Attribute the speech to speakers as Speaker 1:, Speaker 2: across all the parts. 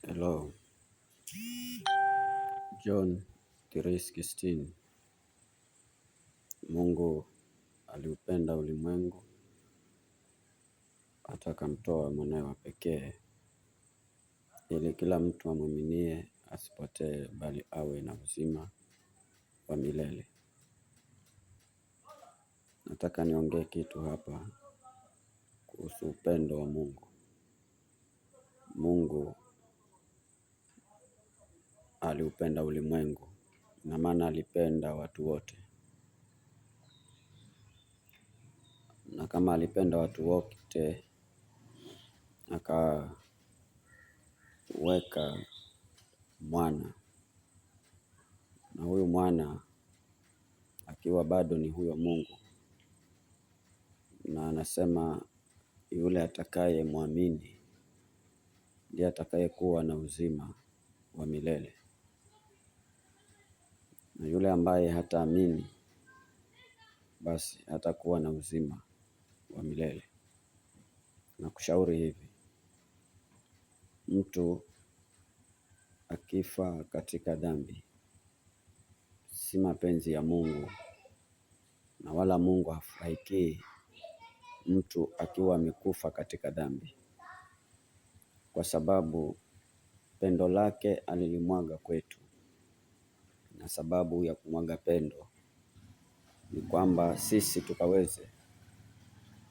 Speaker 1: Hello. John 3:16. Mungu aliupenda ulimwengu hata akamtoa mwanawe wa pekee ili kila mtu amwaminie asipotee bali awe na uzima wa milele. Nataka niongee kitu hapa kuhusu upendo wa Mungu. Mungu aliupenda ulimwengu, na maana alipenda watu wote. Na kama alipenda watu wote, akaweka mwana, na huyu mwana akiwa bado ni huyo Mungu, na anasema yule atakaye muamini ndiye atakaye kuwa na uzima wa milele, na yule ambaye hataamini basi hatakuwa na uzima wa milele. Na kushauri hivi: mtu akifa katika dhambi, si mapenzi ya Mungu, na wala Mungu hafurahii mtu akiwa amekufa katika dhambi, kwa sababu pendo lake alilimwaga kwetu. Na sababu ya kumwaga pendo ni kwamba sisi tukaweze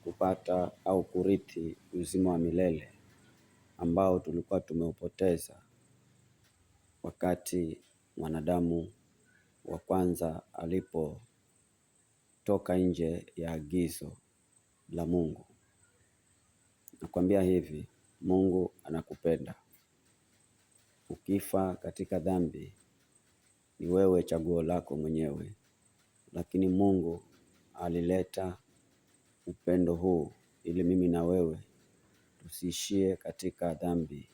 Speaker 1: kupata au kurithi uzima wa milele ambao tulikuwa tumeupoteza wakati mwanadamu wa kwanza alipotoka nje ya agizo la Mungu. Nakwambia hivi, Mungu anakupenda. Ukifa katika dhambi ni wewe chaguo lako mwenyewe, lakini Mungu alileta upendo huu ili mimi na wewe tusiishie katika dhambi,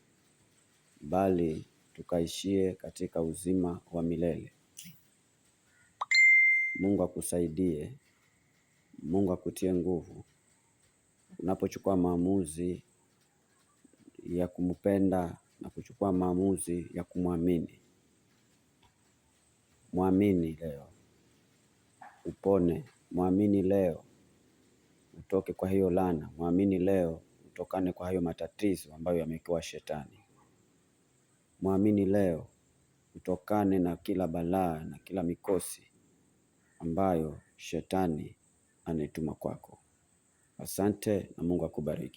Speaker 1: bali tukaishie katika uzima wa milele. Mungu akusaidie, Mungu akutie nguvu unapochukua maamuzi ya kumpenda na kuchukua maamuzi ya kumwamini. Muamini leo upone, muamini leo utoke kwa hiyo laana, muamini leo utokane kwa hayo matatizo ambayo yamewekewa shetani. Muamini leo utokane na kila balaa na kila mikosi ambayo shetani anaituma kwako. Asante na Mungu akubariki.